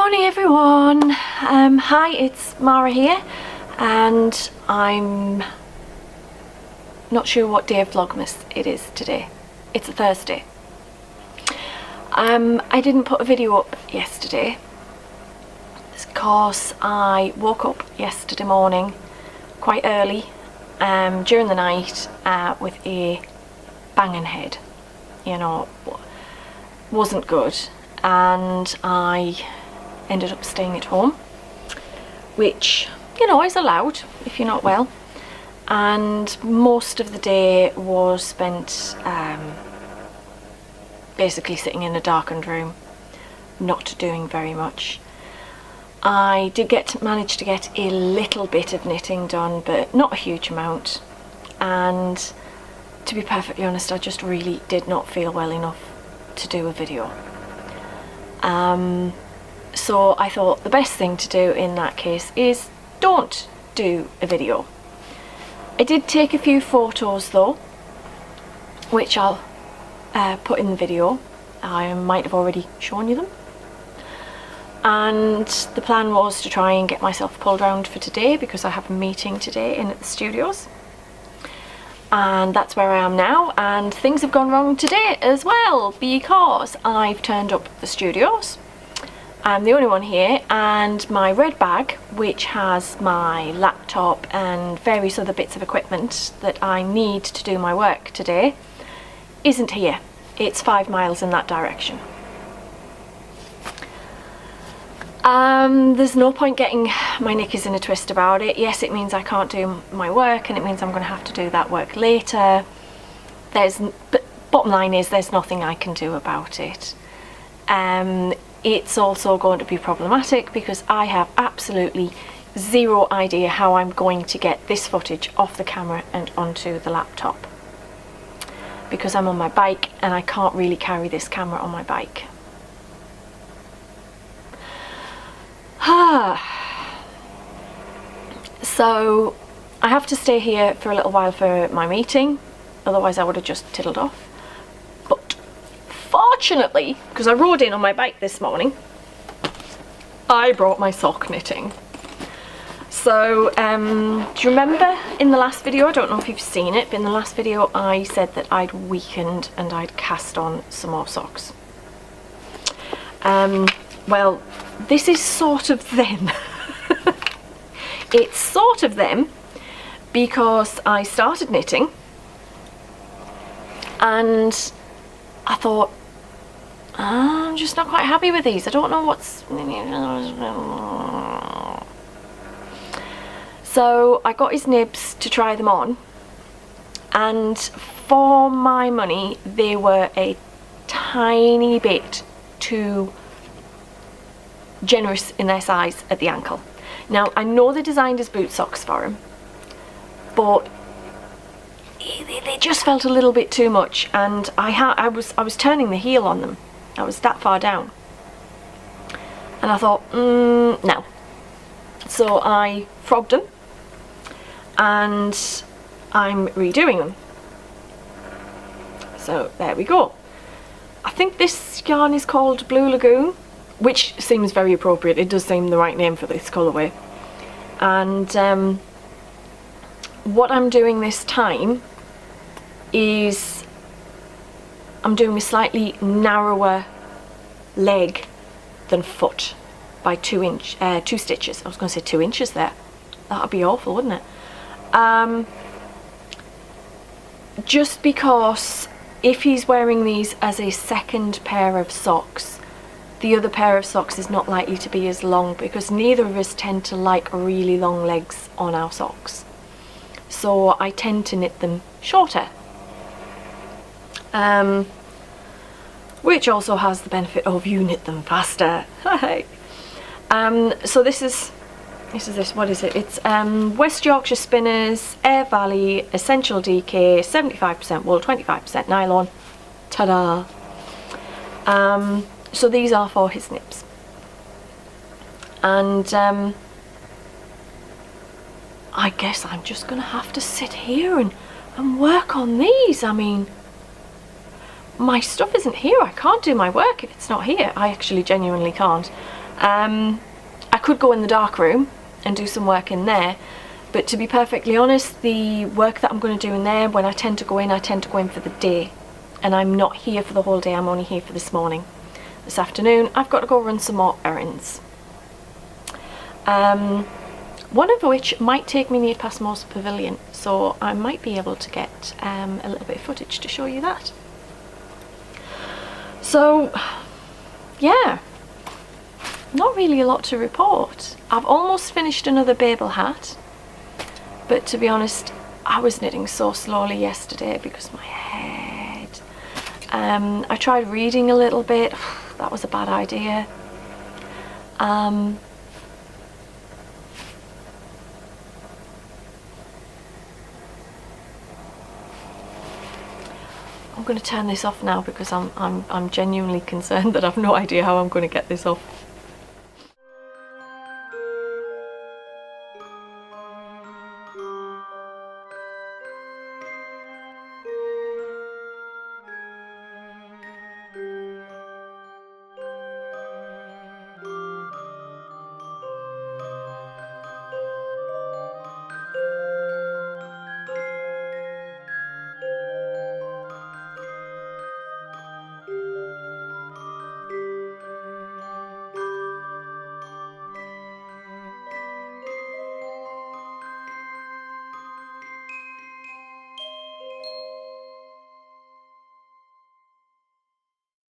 Morning everyone. Hi, it's Mara here, and I'm not sure what day of Vlogmas it is today. It's a Thursday. I didn't put a video up yesterday because I woke up yesterday morning quite early during the night with a banging head. You know, wasn't good, and I ended up staying at home, which, you know, is allowed if you're not well, and most of the day was spent basically sitting in a darkened room, not doing very much. I did manage to get a little bit of knitting done, but not a huge amount, and to be perfectly honest, I just really did not feel well enough to do a video. So I thought the best thing to do in that case is don't do a video. I did take a few photos though, which I'll put in the video. I might have already shown you them. And the plan was to try and get myself pulled round for today because I have a meeting today in at the studios. And that's where I am now, and things have gone wrong today as well because I've turned up at the studios. I'm the only one here, and my red bag, which has my laptop and various other bits of equipment that I need to do my work today, isn't here. It's 5 miles in that direction. There's no point getting my knickers in a twist about it. Yes, it means I can't do my work, and it means I'm going to have to do that work later. But bottom line is there's nothing I can do about it. It's also going to be problematic because I have absolutely zero idea how I'm going to get this footage off the camera and onto the laptop, because I'm on my bike and I can't really carry this camera on my bike. So I have to stay here for a little while for my meeting, otherwise I would have just tiddled off. But fortunately, because I rode in on my bike this morning, I brought my sock knitting. So do you remember in the last video, I don't know if you've seen it, but in the last video I said that I'd weakened and I'd cast on some more socks. Well, this is sort of them. It's sort of them because I started knitting and I thought, I'm just not quite happy with these. I don't know what's... So I got his nibs to try them on, and for my money they were a tiny bit too generous in their size at the ankle. Now I know they're designed as boot socks for him, but they just felt a little bit too much, and I was turning the heel on them. I was that far down, and I thought, no. So I frogged them, and I'm redoing them. So there we go. I think this yarn is called Blue Lagoon, which seems very appropriate. It does seem the right name for this colourway. And what I'm doing this time is I'm doing a slightly narrower leg than foot by 2 stitches. I was going to say 2 inches there. That would be awful, wouldn't it? Just because if he's wearing these as a second pair of socks, the other pair of socks is not likely to be as long, because neither of us tend to like really long legs on our socks. So I tend to knit them shorter. Which also has the benefit of you knit them faster. So this is what is it? It's West Yorkshire Spinners, Air Valley, Essential DK, 75% wool, 25% nylon. Ta-da! So these are for his nibs, and I guess I'm just gonna have to sit here and work on these. I mean, my stuff isn't here. I can't do my work if it's not here. I actually genuinely can't. I could go in the dark room and do some work in there, but to be perfectly honest, the work that I'm going to do in there, when I tend to go in for the day, and I'm not here for the whole day. I'm only here for this morning. This afternoon I've got to go run some more errands, one of which might take me near past Moore's Pavilion, so I might be able to get a little bit of footage to show you that. So yeah, not really a lot to report. I've almost finished another Babel hat, but to be honest, I was knitting so slowly yesterday because my head. I tried reading a little bit. That was a bad idea. I'm going to turn this off now because I'm genuinely concerned that I've no idea how I'm going to get this off.